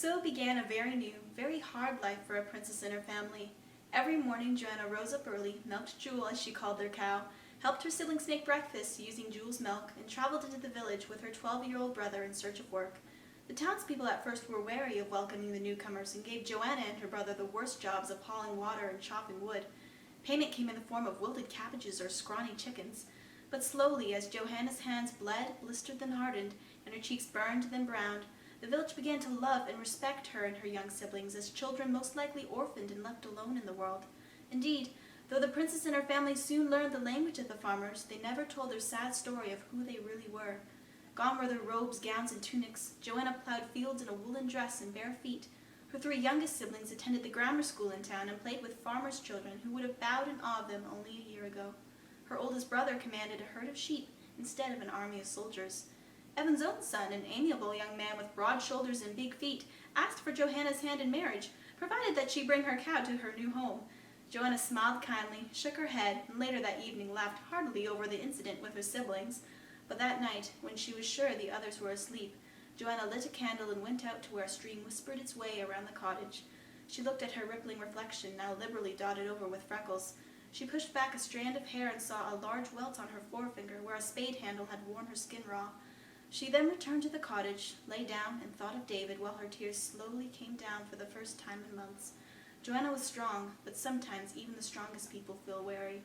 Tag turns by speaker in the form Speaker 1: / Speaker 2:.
Speaker 1: So began a very new, very hard life for a princess and her family. Every morning Joanna rose up early, milked Jewel as she called their cow, helped her siblings make breakfast using Jewel's milk, and traveled into the village with her 12-year-old brother in search of work. The townspeople at first were wary of welcoming the newcomers and gave Joanna and her brother the worst jobs of hauling water and chopping wood. Payment came in the form of wilted cabbages or scrawny chickens. But slowly, as Johanna's hands bled, blistered, then hardened, and her cheeks burned, then browned, the village began to love and respect her and her young siblings as children most likely orphaned and left alone in the world. Indeed, though the princess and her family soon learned the language of the farmers, they never told their sad story of who they really were. Gone were their robes, gowns, and tunics. Joanna plowed fields in a woolen dress and bare feet. Her three youngest siblings attended the grammar school in town and played with farmers' children who would have bowed in awe of them only a year ago. Her oldest brother commanded a herd of sheep instead of an army of soldiers. Evan's own son, an amiable young man with broad shoulders and big feet, asked for Johanna's hand in marriage, provided that she bring her cow to her new home. Joanna smiled kindly, shook her head, and later that evening laughed heartily over the incident with her siblings. But that night, when she was sure the others were asleep, Joanna lit a candle and went out to where a stream whispered its way around the cottage. She looked at her rippling reflection, now liberally dotted over with freckles. She pushed back a strand of hair and saw a large welt on her forefinger where a spade handle had worn her skin raw. She then returned to the cottage, lay down, and thought of David while her tears slowly came down for the first time in months. Joanna was strong, but sometimes even the strongest people feel weary.